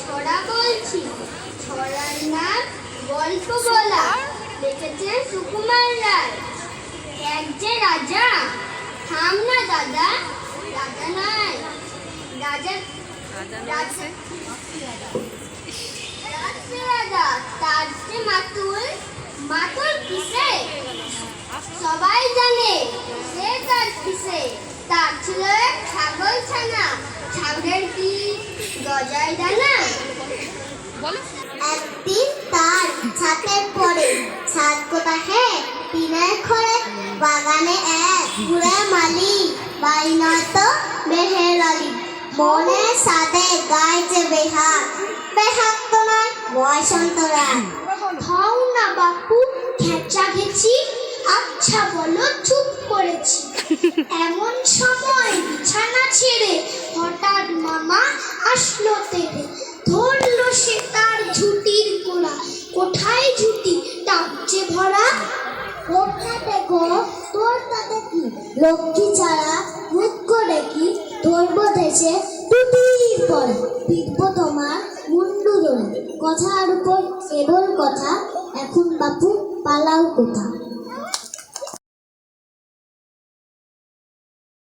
ছড়া বলছি। ছড়ার নাম গল্প বলা, লিখেছেন সুকুমার রায়। এক যে রাজা, থাম না দাদা, রাজা নয়, রাজা রাজা রাজা, তার যে মাতুল, মাতুল কিসে সবাই জানে, সে তার কিসে। তার ছিল এক ছাগল ছানা, ছাগলের কি গজায় দানা। একদিন তার ছাদের পরে, ছাদ কোথা হে টিনের ঘরে, বাগানে এক বুড়ে মালি, বাড়ি নয়তো মেহের আলী। মনে সাদে গাইছে বেহাত, বেহাত তো নয় বয়স অন্তরায়। হও না বাপু খেচা ঘেছি, আচ্ছা বলো চুপ করেছি। এমন সময় বিছানা ছেড়ে হঠাৎ মামা আসলো তেড়ে, ধরলো সে তার ঝুটির গোড়া। কোথায় ঝুটি ডাকছে ভরা, কোথাতে গো তোর তাতে কি, লক্ষ্মী ছাড়া মুখ দেখি ধরবো দেশে টুটির পরে, পিটবো তোমার মুন্ডু ধরে। কথার উপর কেবল কথা, এখন বাপু পালাও কোথা।